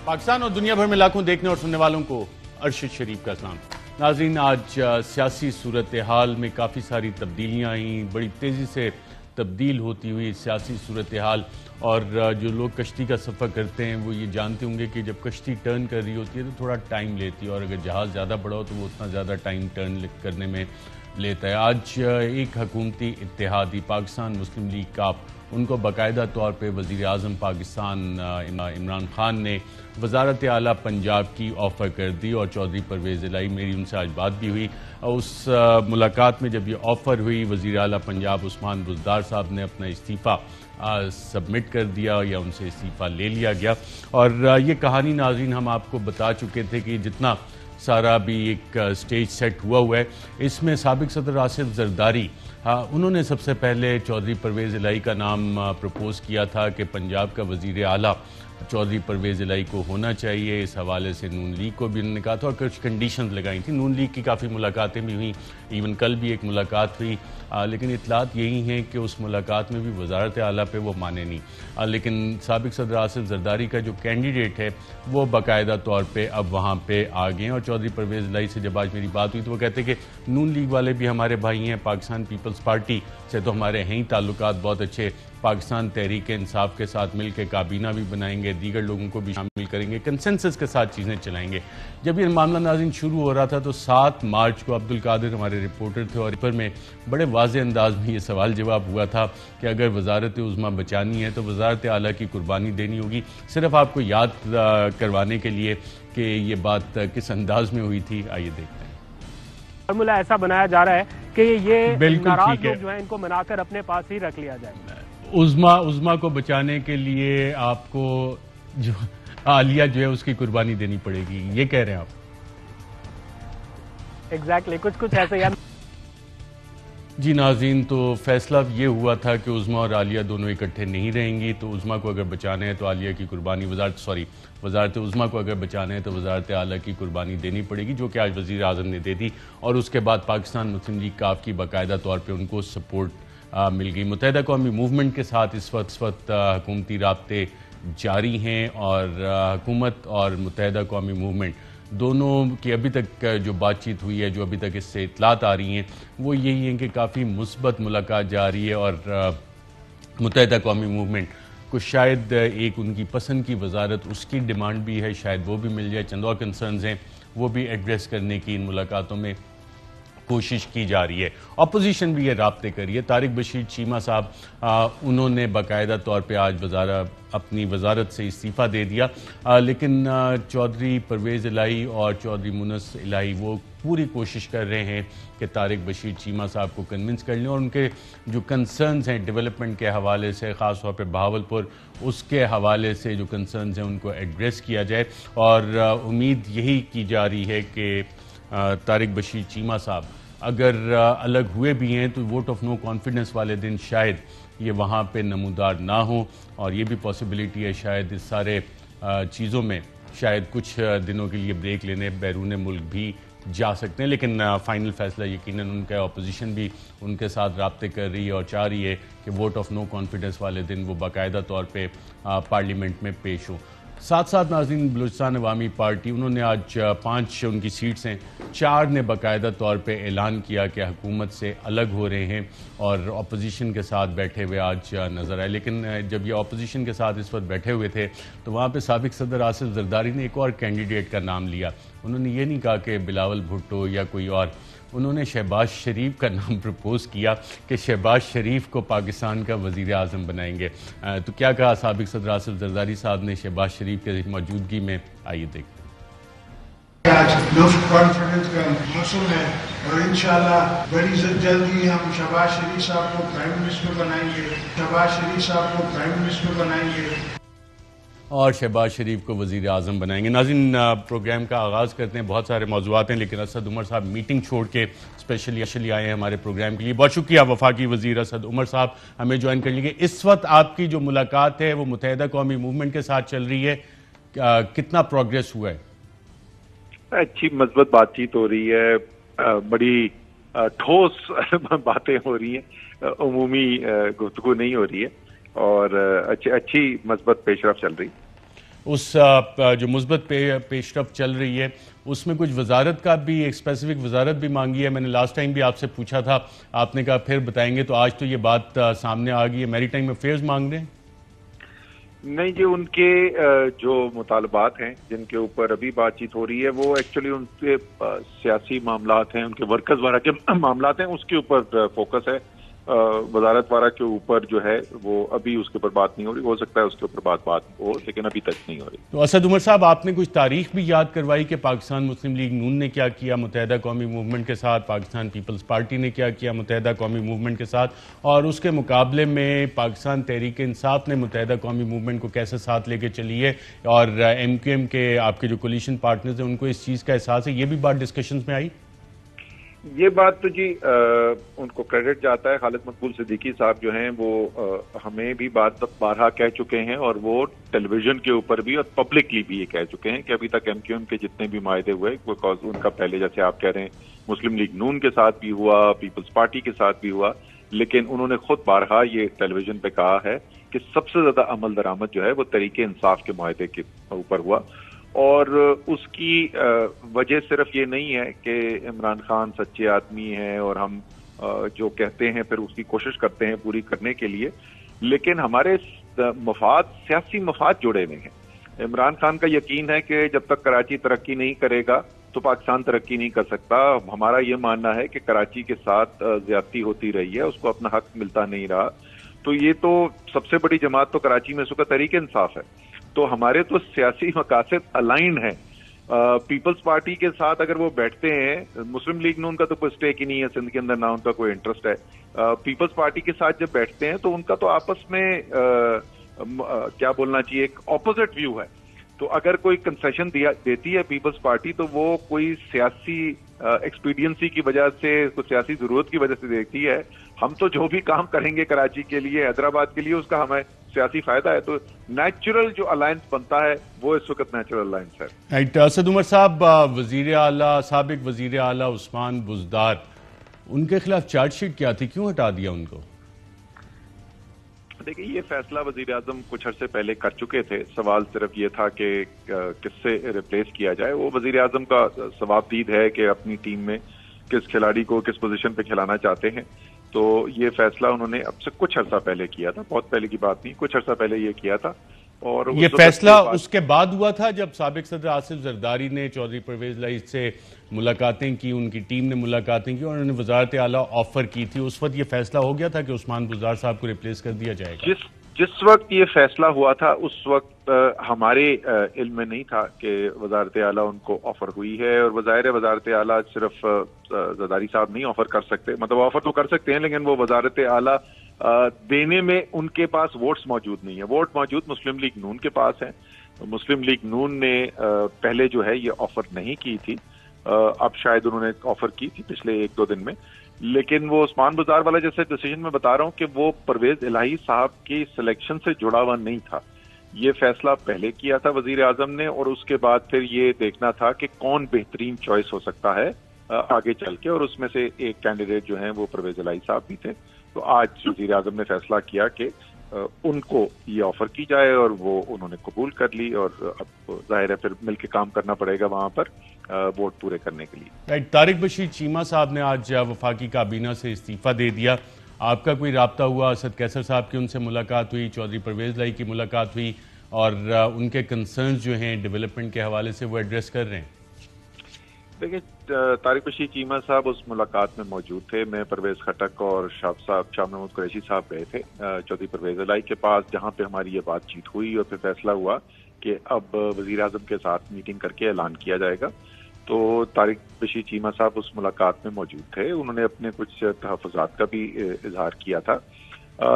پاکستان اور دنیا بھر میں لاکھوں دیکھنے اور سننے والوں کو ارشد شریف کا سلام۔ ناظرین، آج سیاسی صورتحال میں کافی ساری تبدیلیاں آئیں، بڑی تیزی سے تبدیل ہوتی ہوئی سیاسی صورتحال، اور جو لوگ کشتی کا سفر کرتے ہیں وہ یہ جانتے ہوں گے کہ جب کشتی ٹرن کر رہی ہوتی ہے تو تھوڑا ٹائم لیتی ہے، اور اگر جہاز زیادہ بڑا ہو تو وہ اتنا زیادہ ٹائم ٹرن کرنے میں لیتا ہے۔ آج ایک حکومتی اتحادی پاکستان مسلم لیگ کاپ، ان کو باقاعدہ طور پہ وزیر اعظم پاکستان عمران خان نے وزارت اعلیٰ پنجاب کی آفر کر دی، اور چودھری پرویز الہی، میری ان سے آج بات بھی ہوئی۔ اس ملاقات میں جب یہ آفر ہوئی، وزیر اعلیٰ پنجاب عثمان بزدار صاحب نے اپنا استعفیٰ سبمٹ کر دیا، یا ان سے استعفیٰ لے لیا گیا۔ اور یہ کہانی ناظرین ہم آپ کو بتا چکے تھے کہ جتنا سارا بھی ایک سٹیج سیٹ ہوا ہے، اس میں سابق صدر آصف زرداری انہوں نے سب سے پہلے چودھری پرویز الہی کا نام پروپوز کیا تھا کہ پنجاب کا وزیر اعلیٰ چودھری پرویز الہی کو ہونا چاہیے۔ اس حوالے سے نون لیگ کو بھی انہوں نے کہا تھا، اور کچھ کنڈیشنز لگائی تھیں۔ نون لیگ کی کافی ملاقاتیں بھی ہوئیں، ایون کل بھی ایک ملاقات ہوئی، لیکن اطلاعات یہی ہیں کہ اس ملاقات میں بھی وزارت اعلیٰ پہ وہ مانے نہیں، لیکن سابق صدر آصف زرداری کا جو کینڈیڈیٹ ہے وہ باقاعدہ طور پہ اب وہاں پہ آ گئے ہیں۔ اور چودھری پرویز الہی سے جب آج میری بات ہوئی تو وہ کہتے کہ نون لیگ والے بھی ہمارے بھائی ہیں، پاکستان پیپلز پارٹی سے تو ہمارے ہیں ہی تعلقات بہت اچھے، پاکستان تحریک انصاف کے ساتھ مل کے کابینہ بھی بنائیں گے، دیگر لوگوں کو بھی شامل کریں گے، کنسنسس کے ساتھ چیزیں چلائیں گے۔ جب یہ معاملہ ناظرین شروع ہو رہا تھا تو 7 مارچ کو عبدالقادر ہمارے رپورٹر تھے، اور پر میں بڑے واضح انداز میں یہ سوال جواب ہوا تھا کہ اگر وزارت عظمیٰ بچانی ہے تو وزارت اعلیٰ کی قربانی دینی ہوگی۔ صرف آپ کو یاد کروانے کے لیے کہ یہ بات کس انداز میں ہوئی تھی، آئیے دیکھتے ہیں۔ فارمولا ایسا بنایا جا رہا ہے کہ یہ ناراض لوگ جو ہیں ان کو منا کر اپنے پاس ہی رکھ لیا جائے۔ عظمیٰ کو بچانے کے لیے آپ کو جو عالیہ جو ہے اس کی قربانی دینی پڑے گی، یہ کہہ رہے ہیں آپ؟ ایگزیکٹلی، کچھ ایسا ہی۔ جی ناظرین، تو فیصلہ یہ ہوا تھا کہ عظمیٰ اور عالیہ دونوں اکٹھے نہیں رہیں گی، تو عظمیٰ کو اگر بچانا ہے تو عالیہ کی قربانی وزارت عظمیٰ کو اگر بچانا ہے تو وزارت اعلیٰ کی قربانی دینی پڑے گی، جو کہ آج وزیر اعظم نے دے دی، اور اس کے بعد پاکستان مسلم لیگ کاف کی باقاعدہ طور پہ ان کو سپورٹ مل گئی۔ متحدہ قومی موومنٹ کے ساتھ اس وقت حکومتی رابطے جاری ہیں، اور حکومت اور متحدہ قومی موومنٹ دونوں کی ابھی تک جو بات چیت ہوئی ہے، جو ابھی تک اس سے اطلاعات آ رہی ہیں، وہ یہی ہیں کہ کافی مثبت ملاقات جاری ہے، اور متحدہ قومی موومنٹ کو شاید ایک ان کی پسند کی وزارت، اس کی ڈیمانڈ بھی ہے، شاید وہ بھی مل جائے۔ چند اور کنسرنز ہیں وہ بھی ایڈریس کرنے کی ان ملاقاتوں میں کوشش کی جا رہی ہے۔ اپوزیشن بھی یہ رابطے کری ہے۔ طارق بشیر چیمہ صاحب انہوں نے باقاعدہ طور پہ آج اپنی وزارت سے استعفیٰ دے دیا، لیکن چودھری پرویز الہی اور چودھری مونس الہی وہ پوری کوشش کر رہے ہیں کہ طارق بشیر چیمہ صاحب کو کنونس کر لیں، اور ان کے جو کنسرنز ہیں ڈیولپمنٹ کے حوالے سے، خاص طور پہ بہاولپور، اس کے حوالے سے جو کنسرنز ہیں ان کو ایڈریس کیا جائے، اور امید یہی کی جا رہی ہے کہ طارق بشیر چیمہ صاحب اگر الگ ہوئے بھی ہیں تو ووٹ آف نو کانفیڈنس والے دن شاید یہ وہاں پہ نمودار نہ ہوں، اور یہ بھی پاسبلٹی ہے شاید اس سارے چیزوں میں شاید کچھ دنوں کے لیے بریک لینے بیرون ملک بھی جا سکتے ہیں، لیکن فائنل فیصلہ یقیناً ان کا اپوزیشن بھی ان کے ساتھ رابطے کر رہی ہے اور چاہ رہی ہے کہ ووٹ آف نو کانفیڈنس والے دن وہ باقاعدہ طور پہ پارلیمنٹ میں پیش ہوں۔ ساتھ ساتھ ناظرین، بلوچستان عوامی پارٹی انہوں نے آج 5 ان کی سیٹس ہیں، 4 نے باقاعدہ طور پہ اعلان کیا کہ حکومت سے الگ ہو رہے ہیں اور اپوزیشن کے ساتھ بیٹھے ہوئے آج نظر آئے۔ لیکن جب یہ اپوزیشن کے ساتھ اس وقت بیٹھے ہوئے تھے تو وہاں پہ سابق صدر آصف زرداری نے ایک اور کینڈیڈیٹ کا نام لیا۔ انہوں نے یہ نہیں کہا کہ بلاول بھٹو یا کوئی اور، انہوں نے شہباز شریف کا نام پرپوز کیا کہ شہباز شریف کو پاکستان کا وزیر اعظم بنائیں گے۔ تو کیا کہا سابق صدر آصف زرداری صاحب نے شہباز شریف کے موجودگی میں، آئیے دیکھتے ہیں۔ آج لفٹ کانفیڈنس کا موسم ہے، اور انشاءاللہ بڑی جلدی ہم شہباز شریف صاحب کو پرائم منسٹر بنائیں گے، اور شہباز شریف کو وزیر اعظم بنائیں گے۔ ناظرین، پروگرام کا آغاز کرتے ہیں، بہت سارے موضوعات ہیں، لیکن اسد عمر صاحب میٹنگ چھوڑ کے اسپیشلی آئے ہیں ہمارے پروگرام کے لیے۔ بہت شکریہ وفاقی وزیر اسد عمر صاحب ہمیں جوائن کر لیجیے۔ اس وقت آپ کی جو ملاقات ہے وہ متحدہ قومی موومنٹ کے ساتھ چل رہی ہے، کتنا پروگریس ہوا ہے؟ اچھی مثبت بات چیت ہو رہی ہے، بڑی ٹھوس باتیں ہو رہی ہیں، عمومی گفتگو نہیں ہو رہی ہے، اور اچھی مثبت پیش رفت چل رہی ہے۔ اس جو مثبت پیش رفت چل رہی ہے اس میں کچھ وزارت کا بھی ایک اسپیسیفک وزارت بھی مانگی ہے. میں نے لاسٹ ٹائم بھی آپ سے پوچھا تھا, آپ نے کہا پھر بتائیں گے, تو آج تو یہ بات سامنے آ گئی ہے. میری ٹائم افیئرز مانگ رہے ہیں؟ نہیں جی, ان کے جو مطالبات ہیں جن کے اوپر ابھی بات چیت ہو رہی ہے وہ ایکچولی ان کے سیاسی معاملات ہیں, ان کے ورکرز وغیرہ کے معاملات ہیں, اس کے اوپر فوکس ہے. وزارت وغیرہ کے اوپر جو ہے وہ ابھی اس کے اوپر بات نہیں ہو رہی. ہو سکتا ہے اس کے اوپر بات ہو, لیکن ابھی تک نہیں ہو رہی. تو اسد عمر صاحب, آپ نے کچھ تاریخ بھی یاد کروائی کہ پاکستان مسلم لیگ نون نے کیا کیا متحدہ قومی موومنٹ کے ساتھ, پاکستان پیپلز پارٹی نے کیا کیا متحدہ قومی موومنٹ کے ساتھ, اور اس کے مقابلے میں پاکستان تحریک انصاف نے متحدہ قومی موومنٹ کو کیسے ساتھ لے کے چلی ہے, اور ایم کیو ایم کے آپ کے جو کولیشن پارٹنرز ہیں ان کو اس چیز کا احساس ہے. یہ بھی بات ڈسکشنز میں آئی؟ یہ بات تو جی ان کو کریڈٹ جاتا ہے. خالد مقبول صدیقی صاحب جو ہیں وہ ہمیں بھی بات بارہا کہہ چکے ہیں, اور وہ ٹیلی ویژن کے اوپر بھی اور پبلکلی بھی یہ کہہ چکے ہیں کہ ابھی تک ایم کیو ایم کے جتنے بھی معاہدے ہوئے, بیکاز ان کا پہلے جیسے آپ کہہ رہے ہیں مسلم لیگ نون کے ساتھ بھی ہوا, پیپلز پارٹی کے ساتھ بھی ہوا, لیکن انہوں نے خود بارہا یہ ٹیلی ویژن پہ کہا ہے کہ سب سے زیادہ عمل درآمد جو ہے وہ تحریک انصاف کے معاہدے کے اوپر ہوا. اور اس کی وجہ صرف یہ نہیں ہے کہ عمران خان سچے آدمی ہیں اور ہم جو کہتے ہیں پھر اس کی کوشش کرتے ہیں پوری کرنے کے لیے, لیکن ہمارے مفاد, سیاسی مفاد جڑے ہوئے ہیں. عمران خان کا یقین ہے کہ جب تک کراچی ترقی نہیں کرے گا تو پاکستان ترقی نہیں کر سکتا. ہمارا یہ ماننا ہے کہ کراچی کے ساتھ زیادتی ہوتی رہی ہے, اس کو اپنا حق ملتا نہیں رہا. تو یہ تو سب سے بڑی جماعت تو کراچی میں اس وقت تحریک انصاف ہے. تو ہمارے تو سیاسی مقاصد الائنڈ ہیں. پیپلز پارٹی کے ساتھ اگر وہ بیٹھتے ہیں, مسلم لیگ نون کا تو کوئی اسٹیک ہی نہیں ہے سندھ کے اندر, نہ ان کا کوئی انٹرسٹ ہے. پیپلز پارٹی کے ساتھ جب بیٹھتے ہیں تو ان کا تو آپس میں کیا بولنا چاہیے, ایک اپوزٹ ویو ہے. تو اگر کوئی کنسیشن دیتی ہے پیپلز پارٹی تو وہ کوئی سیاسی ایکسپیڈینسی کی وجہ سے, کوئی سیاسی ضرورت کی وجہ سے دیکھتی ہے. ہم تو جو بھی کام کریں گے کراچی کے لیے, حیدرآباد کے لیے, اس کا ہمیں سیاسی فائدہ ہے. تو نیچرل جو الائنس بنتا ہے وہ اس وقت نیچرل الائنس ہے. اسد عمر صاحب, وزیر اعلیٰ, سابق وزیر اعلیٰ عثمان بزدار, ان کے خلاف چارج شیٹ کیا تھی, کیوں ہٹا دیا ان کو؟ دیکھیں, یہ فیصلہ وزیر اعظم کچھ عرصے پہلے کر چکے تھے. سوال صرف یہ تھا کہ کس سے ریپلیس کیا جائے. وہ وزیر اعظم کا ثواب دید ہے کہ اپنی ٹیم میں کس کھلاڑی کو کس پوزیشن پہ کھلانا چاہتے ہیں. تو یہ فیصلہ انہوں نے اب سے کچھ عرصہ پہلے کیا تھا, بہت پہلے کی بات نہیں, کچھ عرصہ پہلے یہ کیا تھا. اور یہ فیصلہ اس کے بعد ہوا تھا جب سابق صدر آصف زرداری نے چودھری پرویز الہی سے ملاقاتیں کی, ان کی ٹیم نے ملاقاتیں کی اور انہوں نے وزارت اعلیٰ آفر کی تھی. اس وقت یہ فیصلہ ہو گیا تھا کہ عثمان بزدار صاحب کو ریپلیس کر دیا جائے گا. جس وقت یہ فیصلہ ہوا تھا اس وقت ہمارے علم میں نہیں تھا کہ وزارت اعلیٰ ان کو آفر ہوئی ہے. اور بظاہر وزارت اعلیٰ صرف زرداری صاحب نہیں آفر کر سکتے, مطلب آفر تو کر سکتے ہیں لیکن وہ وزارت اعلیٰ دینے میں ان کے پاس ووٹس موجود نہیں ہیں. ووٹ موجود مسلم لیگ نون کے پاس ہیں. مسلم لیگ نون نے پہلے جو ہے یہ آفر نہیں کی تھی, اب شاید انہوں نے آفر کی تھی پچھلے 1-2 دن میں, لیکن وہ عثمان بزدار والا جیسے ڈیسیجن میں بتا رہا ہوں کہ وہ پرویز الہی صاحب کی سلیکشن سے جڑا ہوا نہیں تھا. یہ فیصلہ پہلے کیا تھا وزیر اعظم نے, اور اس کے بعد پھر یہ دیکھنا تھا کہ کون بہترین چوائس ہو سکتا ہے آگے چل کے, اور اس میں سے ایک کینڈیڈیٹ جو ہیں وہ پرویز الہی صاحب بھی تھے. تو آج وزیر اعظم نے فیصلہ کیا کہ ان کو یہ آفر کی جائے, اور وہ انہوں نے قبول کر لی. اور اب ظاہر ہے پھر مل کے کام کرنا پڑے گا وہاں پر ووٹ پورے کرنے کے لیے. طارق بشیر چیمہ صاحب نے آج وفاقی کابینہ سے استعفیٰ دے دیا. آپ کا کوئی رابطہ ہوا؟ اسد کیسر صاحب کی ان سے ملاقات ہوئی, چودھری پرویز الہی کی ملاقات ہوئی, اور ان کے کنسرنز جو ہیں ڈیولپمنٹ کے حوالے سے وہ ایڈریس کر رہے ہیں؟ دیکھیں, طارق بشیر چیمہ صاحب اس ملاقات میں موجود تھے. میں پرویز خٹک اور شاہ محمود قریشی صاحب گئے تھے چودھری پرویز الہی کے پاس, جہاں پہ ہماری یہ بات چیت ہوئی اور پھر فیصلہ ہوا کہ اب وزیر اعظم کے ساتھ میٹنگ کر کے اعلان کیا جائے گا. تو طارق بشیر چیمہ صاحب اس ملاقات میں موجود تھے. انہوں نے اپنے کچھ تحفظات کا بھی اظہار کیا تھا,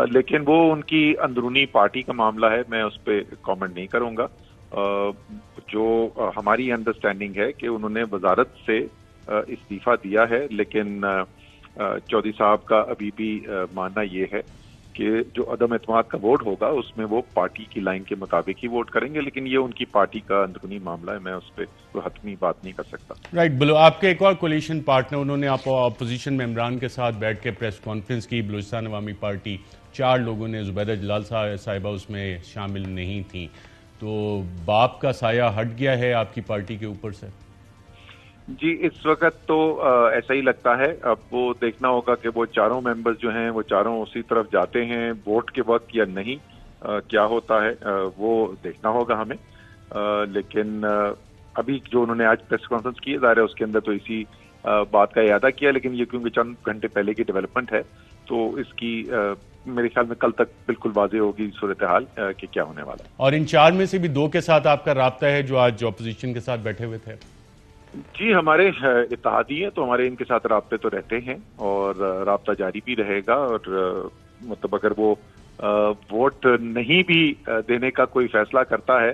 لیکن وہ ان کی اندرونی پارٹی کا معاملہ ہے, میں اس پہ کامنٹ نہیں کروں گا. جو ہماری انڈرسٹینڈنگ ہے کہ انہوں نے وزارت سے استعفیٰ دیا ہے, لیکن چودھری صاحب کا ابھی بھی ماننا یہ ہے کہ جو عدم اعتماد کا ووٹ ہوگا اس میں وہ پارٹی کی لائن کے مطابق ہی ووٹ کریں گے, لیکن یہ ان کی پارٹی کا اندرونی معاملہ ہے, میں اس پہ کوئی حتمی بات نہیں کر سکتا. رائٹ, بلو آپ کے ایک اور کولیشن پارٹنر, انہوں نے اپوزیشن میں عمران کے ساتھ بیٹھ کے پریس کانفرنس کی. بلوچستان عوامی پارٹی 4 لوگوں نے, زبیدہ جلال صاحبہ اس میں شامل نہیں تھیں. تو تو باپ کا سایہ ہٹ گیا ہے آپ کی پارٹی کے اوپر سے؟ جی اس وقت تو ایسا ہی لگتا ہے. اب وہ دیکھنا ہوگا کہ وہ چاروں ممبرز جو ہیں وہ چاروں اسی طرف جاتے ہیں ووٹ کے وقت یا نہیں. کیا ہوتا ہے وہ دیکھنا ہوگا ہمیں. لیکن ابھی جو انہوں نے آج پریس کانفرنس کی ظاہر ہے اس کے اندر تو اسی بات کا اعادہ کیا, لیکن یہ کیونکہ چند گھنٹے پہلے کی ڈیولپمنٹ ہے تو اس کی میرے خیال میں کل تک بالکل واضح ہوگی صورتحال کہ کیا ہونے والا ہے. اور ان چار میں سے بھی دو کے ساتھ آپ کا رابطہ ہے جو آج اپوزیشن کے ساتھ بیٹھے ہوئے تھے؟ جی ہمارے اتحادی ہیں تو ہمارے ان کے ساتھ رابطے تو رہتے ہیں اور رابطہ جاری بھی رہے گا. اور مطلب اگر وہ ووٹ نہیں بھی دینے کا کوئی فیصلہ کرتا ہے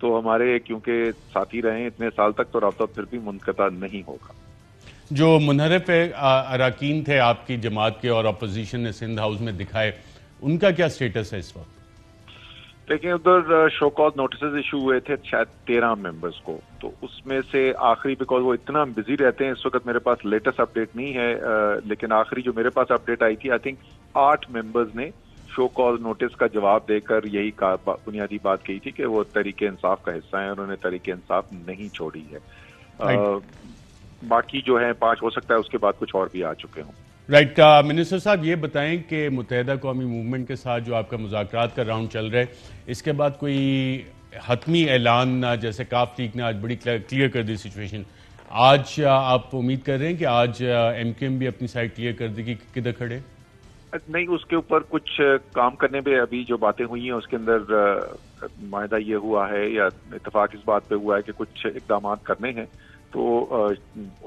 تو ہمارے کیونکہ ساتھی رہے اتنے سال تک تو رابطہ پھر بھی منقطع نہیں ہوگا. جو منحرف اراکین تھے آپ کی جماعت کے اور اپوزیشن نے سندھ ہاؤس میں دکھائے, ان کا کیا سٹیٹس ہے اس وقت؟ لیکن ادھر شو کاز نوٹسز ایشو ہوئے تھے شاید 13 ممبرز کو, تو اس میں سے آخری بیکاز وہ اتنا بزی رہتے ہیں اس وقت میرے پاس لیٹسٹ اپڈیٹ نہیں ہے, لیکن آخری جو میرے پاس اپڈیٹ آئی تھی آئی تھنک 8 ممبرز نے شو کاز نوٹس کا جواب دے کر یہی بنیادی بات کہی تھی کہ وہ تحریک انصاف کا حصہ ہیں, انہوں نے تحریک انصاف نہیں چھوڑی ہے. باقی جو ہیں 5 ہو سکتا ہے اس کے بعد کچھ اور بھی آ چکے ہوں. رائٹ. منسٹر صاحب یہ بتائیں کہ متحدہ قومی موومنٹ کے ساتھ جو آپ کا مذاکرات کا راؤنڈ چل رہا ہے اس کے بعد کوئی حتمی اعلان, جیسے کاف لیگ نے آج بڑی کلیئر کر دی سچویشن, آج آپ امید کر رہے ہیں کہ آج ایم کیو ایم بھی اپنی سائڈ کلیئر کر دے گی کہ کدھر کھڑے؟ نہیں, اس کے اوپر کچھ کام کرنے پہ ابھی جو باتیں ہوئی ہیں اس کے اندر معاہدہ یہ ہوا ہے یا اتفاق اس بات پہ ہوا ہے کہ کچھ اقدامات کرنے ہیں, تو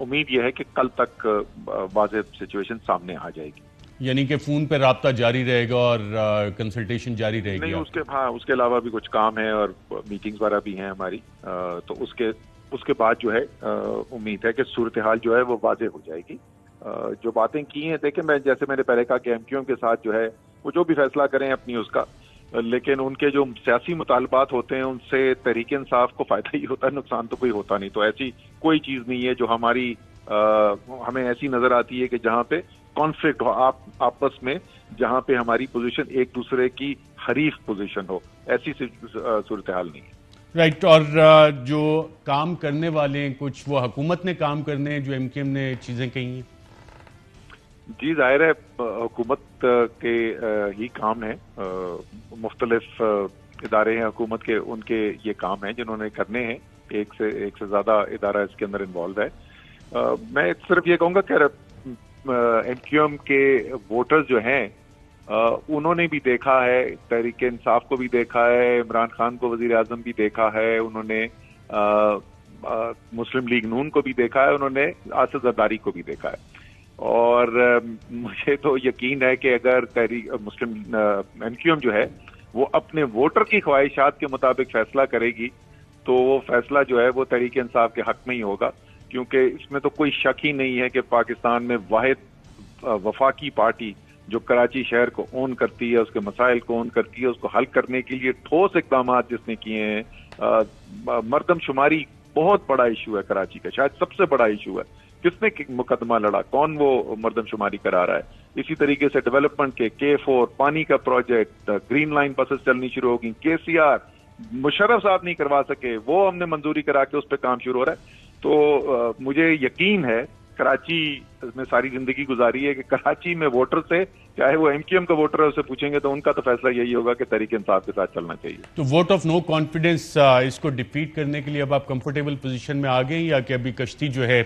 امید یہ ہے کہ کل تک واضح سچویشن سامنے آ جائے گی. یعنی کہ فون پہ رابطہ جاری رہے گا اور کنسلٹیشن جاری رہے گی؟ نہیں, اس کے علاوہ بھی کچھ کام ہے اور میٹنگز وغیرہ بھی ہیں ہماری, تو اس کے بعد جو ہے امید ہے کہ صورتحال جو ہے وہ واضح ہو جائے گی. جو باتیں کی ہیں دیکھیں, جیسے میں نے پہلے کہا کہ ایم کیو ایم کے ساتھ جو ہے وہ جو بھی فیصلہ کریں اپنی اس کا, لیکن ان کے جو سیاسی مطالبات ہوتے ہیں ان سے تحریک انصاف کو فائدہ ہی ہوتا ہے, نقصان تو کوئی ہوتا نہیں. تو ایسی کوئی چیز نہیں ہے جو ہمیں ایسی نظر آتی ہے کہ جہاں پہ کانفلکٹ ہو آپس میں, جہاں پہ ہماری پوزیشن ایک دوسرے کی حریف پوزیشن ہو, ایسی صورتحال نہیں ہے. رائٹ. اور جو کام کرنے والے ہیں کچھ وہ حکومت نے کام کرنے ہیں جو ایم کیو ایم نے چیزیں کہی ہیں؟ جی ظاہر ہے حکومت کے ہی کام ہیں, مختلف ادارے ہیں حکومت کے, ان کے یہ کام ہیں جنہوں نے کرنے ہیں, ایک سے زیادہ ادارہ اس کے اندر انوالو ہے. میں صرف یہ کہوں گا کہ ایم کیو ایم کے ووٹرز جو ہیں انہوں نے بھی دیکھا ہے, تحریک انصاف کو بھی دیکھا ہے, عمران خان کو وزیر اعظم بھی دیکھا ہے, انہوں نے مسلم لیگ نون کو بھی دیکھا ہے, انہوں نے آصف زرداری کو بھی دیکھا ہے. اور مجھے تو یقین ہے کہ اگر مسلم ایم کیو ایم جو ہے وہ اپنے ووٹر کی خواہشات کے مطابق فیصلہ کرے گی تو وہ فیصلہ جو ہے وہ تحریک انصاف کے حق میں ہی ہوگا, کیونکہ اس میں تو کوئی شک ہی نہیں ہے کہ پاکستان میں واحد وفاقی پارٹی جو کراچی شہر کو اون کرتی ہے, اس کے مسائل کو اون کرتی ہے, اس کو حل کرنے کے لیے ٹھوس اقدامات جس نے کیے ہیں. مردم شماری بہت بڑا ایشو ہے کراچی کا, شاید سب سے بڑا ایشو ہے. کس نے مقدمہ لڑا, کون وہ مردم شماری کرا رہا ہے. اسی طریقے سے ڈیولپمنٹ کے K4 پانی کا پروجیکٹ, گرین لائن بسز چلنی شروع ہوگی, KCR مشرف صاحب نہیں کروا سکے, وہ ہم نے منظوری کرا کے اس پہ کام شروع ہو رہا ہے. تو مجھے یقین ہے, کراچی میں ساری زندگی گزاری ہے, کہ کراچی میں ووٹر سے, چاہے وہ ایم کیو ایم کا ووٹر ہے, اسے پوچھیں گے تو ان کا تو فیصلہ یہی ہوگا کہ تحریک انصاف کے ساتھ چلنا چاہیے. تو ووٹ آف نو کانفیڈنس اس کو ڈیفیٹ کرنے کے لیے اب آپ کمفرٹیبل پوزیشن میں آ گئے ہیں, یا کہ ابھی کشتی جو ہے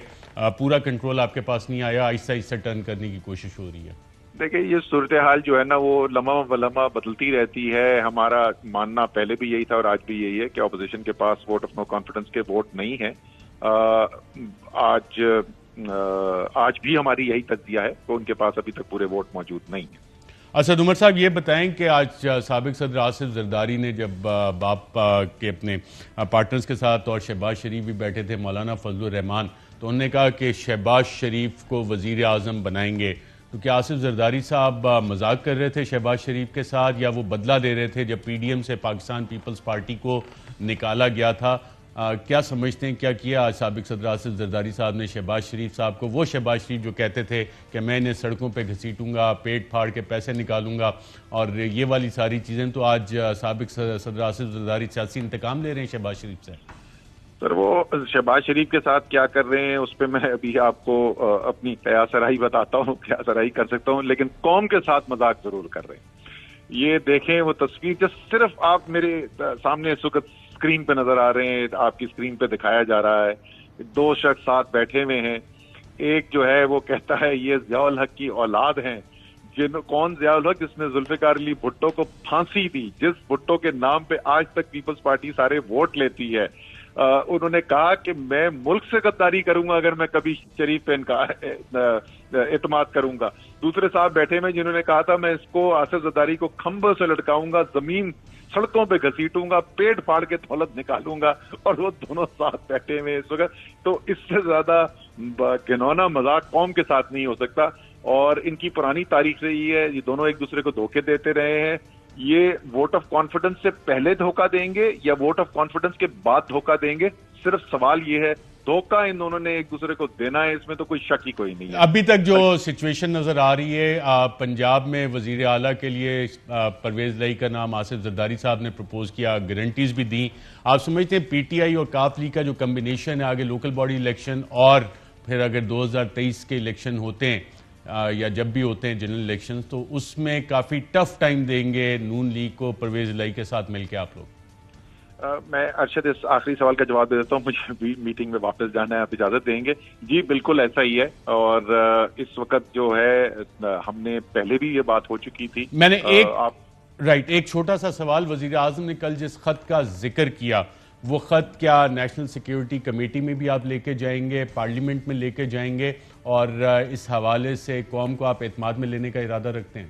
پورا کنٹرول آپ کے پاس نہیں آیا, آہستہ آہستہ ٹرن کرنے کی کوشش ہو رہی ہے؟ دیکھیں, یہ صورتحال جو ہے نا وہ لمحہ بلمحہ بدلتی رہتی ہے. ہمارا ماننا پہلے بھی یہی تھا اور آج بھی یہی ہے کہ اپوزیشن کے پاس ووٹ آف نو کانفیڈنس کے ووٹ نہیں ہیں. آج بھی ہماری یہی تجزیہ ہے کہ ان کے پاس ابھی تک پورے ووٹ موجود نہیں ہیں. اسد عمر صاحب یہ بتائیں کہ آج سابق صدر آصف زرداری نے جب باپ کے اپنے پارٹنرز کے ساتھ اور شہباز شریف بھی بیٹھے تھے, مولانا فضل الرحمان, تو انہوں نے کہا کہ شہباز شریف کو وزیر اعظم بنائیں گے. تو کیا آصف زرداری صاحب مذاق کر رہے تھے شہباز شریف کے ساتھ, یا وہ بدلہ دے رہے تھے جب پی ڈی ایم سے پاکستان پیپلز پارٹی کو نکالا گیا تھا؟ کیا سمجھتے ہیں کیا کیا آج سابق صدر آصف زرداری صاحب نے شہباز شریف صاحب کو؟ وہ شہباز شریف جو کہتے تھے کہ میں انہیں سڑکوں پہ گھسیٹوں گا، پیٹ پھاڑ کے پیسے نکالوں گا اور یہ والی ساری چیزیں، تو آج سابق صدر آصف زرداری سیاسی انتقام لے رہے ہیں شہباز شریف سے؟ سر وہ شہباز شریف کے ساتھ کیا کر رہے ہیں اس پہ میں ابھی آپ کو اپنی قیاس آرائی بتاتا ہوں، قیاس آرائی کر سکتا ہوں، لیکن قوم کے ساتھ مذاق ضرور کر رہے ہیں۔ یہ دیکھیں وہ تصویر جو صرف آپ میرے سامنے اس وقت اسکرین پہ نظر آ رہے ہیں، آپ کی اسکرین پہ دکھایا جا رہا ہے، دو شخص ساتھ بیٹھے ہوئے ہیں، ایک جو ہے وہ کہتا ہے یہ ضیاء الحق کی اولاد ہیں۔ کون ضیاء الحق؟ جس نے ذوالفقار علی بھٹو کو پھانسی دی، جس بھٹو کے نام پہ آج تک پیپلز پارٹی سارے ووٹ لیتی ہے۔ انہوں نے کہا کہ میں ملک سے غداری کروں گا اگر میں کبھی شریف پہ اعتماد کروں گا۔ دوسرے صاحب بیٹھے میں جنہوں نے کہا تھا میں اس کو آصف زرداری کو کھمبوں سے لٹکاؤں گا، زمین سڑکوں پہ گھسیٹوں گا، پیٹ پھاڑ کے دولت نکالوں گا، اور وہ دونوں ساتھ بیٹھے ہوئے اس وقت۔ تو اس سے زیادہ گھنونا مذاق قوم کے ساتھ نہیں ہو سکتا، اور ان کی پرانی تاریخ سے یہ ہے، یہ دونوں ایک دوسرے کو دھوکے دیتے رہے ہیں۔ یہ ووٹ آف کانفیڈنس سے پہلے دھوکہ دیں گے یا ووٹ آف کانفیڈنس کے بعد دھوکہ دیں گے، صرف سوال یہ ہے۔ دھوکہ ان دونوں نے ایک دوسرے کو دینا ہے، اس میں تو کوئی شک ہی کوئی نہیں ہے۔ ابھی تک جو سچویشن نظر آ رہی ہے، پنجاب میں وزیر اعلیٰ کے لیے پرویز لائی کا نام آصف زرداری صاحب نے پروپوز کیا، گارنٹیز بھی دیں۔ آپ سمجھتے ہیں پی ٹی آئی اور کاف لیگ کا جو کمبینیشن ہے آگے لوکل باڈی الیکشن اور پھر اگر 2023 کے الیکشن ہوتے ہیں یا جب بھی ہوتے ہیں جنرل الیکشن، تو اس میں کافی ٹف ٹائم دیں گے نون لیگ کو پرویز لائی کے ساتھ مل کے آپ لوگ؟ میں ارشد اس آخری سوال کا جواب دے دیتا ہوں، مجھے میٹنگ میں واپس جانا ہے، آپ اجازت دیں گے؟ جی بالکل ایسا ہی ہے، اور اس وقت جو ہے ہم نے پہلے بھی یہ بات ہو چکی تھی۔ میں نے ایک چھوٹا سا سوال، وزیر اعظم نے کل جس خط کا ذکر کیا وہ خط کیا نیشنل سیکیورٹی کمیٹی میں بھی آپ لے کے جائیں گے، پارلیمنٹ میں لے کے جائیں گے، اور اس حوالے سے قوم کو آپ اعتماد میں لینے کا ارادہ رکھتے ہیں؟